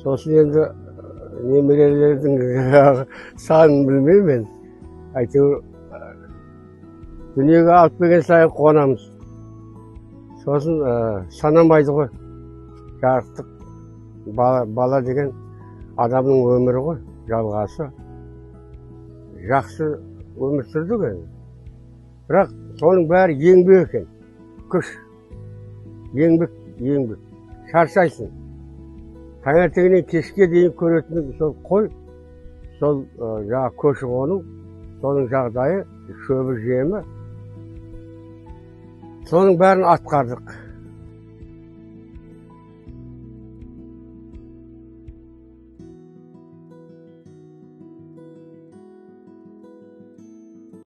Сосын енді немерелердің санын білмеймін мен. Әйтеуір дүниеге алып келген сайын қуанамыз. Сосын санамайды ғой. Жарықтық бала деген адамның өмірі ғой, жалғасы. Жақсы өмір сүрдік енді. Бірақ соның бәрі еңбек екен. Күш. Еңбек. Шаршайсың. Таңертеңнен кешке дейін көретін сол қой, сол жаңа көші-қону, соның жағдайы, шөбі жемі. Соның бәрін атқардық.